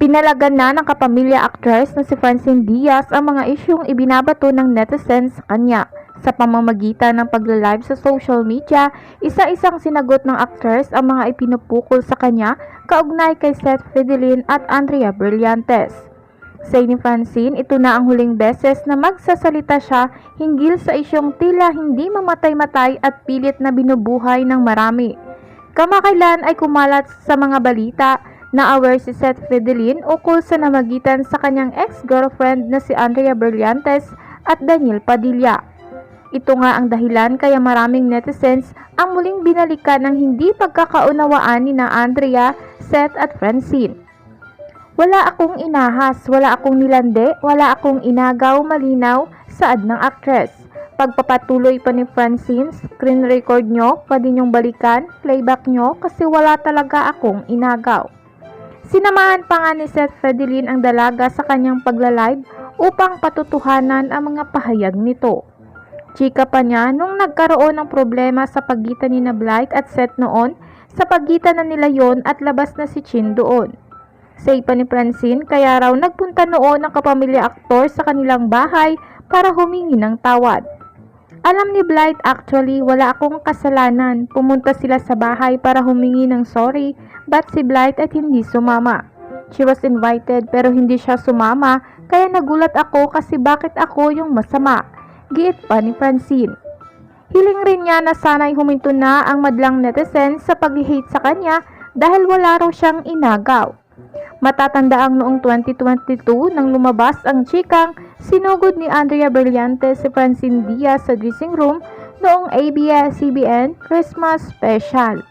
Pinalagan na ng kapamilya actress na si Francine Diaz ang mga isyung ibinabato ng netizens sa kanya. Sa pamamagitan ng pagla-live sa social media, isa-isang sinagot ng actress ang mga ipinupukol sa kanya kaugnay kay Seth Fidelin at Andrea Brillantes. Say ni Francine, ito na ang huling beses na magsasalita siya hinggil sa isyong tila hindi mamatay-matay at pilit na binubuhay ng marami. Kamakailan ay kumalat sa mga balita na aware si Seth Fidelin ukol sa namagitan sa kanyang ex-girlfriend na si Andrea Brillantes at Daniel Padilla. Ito nga ang dahilan kaya maraming netizens ang muling binalikan ng hindi pagkakaunawaan ni na Andrea, Seth at Francine. Wala akong inahas, wala akong nilande, wala akong inagaw, malinaw, saad ng actress. Pagpapatuloy pa ni Francine, screen record nyo, pwede nyong balikan, playback nyo kasi wala talaga akong inagaw. Sinamahan pa nga ni Seth Fidelin ang dalaga sa kanyang pagla-live upang patutuhanan ang mga pahayag nito. Chika pa niya nung nagkaroon ng problema sa pagitan ni na Blythe at Seth noon, sa pagitan na nila yon at labas na si Chin doon. Say pa ni Francine, kaya raw nagpunta noon ang kapamilya aktor sa kanilang bahay para humingi ng tawad. Alam ni Blythe actually wala akong kasalanan, pumunta sila sa bahay para humingi ng sorry, but si Blythe at hindi sumama. She was invited pero hindi siya sumama, kaya nagulat ako kasi bakit ako yung masama. Giit pa ni Francine. Hiling rin niya na sana'y huminto na ang madlang netizens sa pag-hate sa kanya dahil wala raw siyang inagaw. Matatandaang noong 2022 nang lumabas ang chikang sinugod ni Andrea Brillantes si Francine Diaz sa dressing room noong ABS-CBN Christmas Special.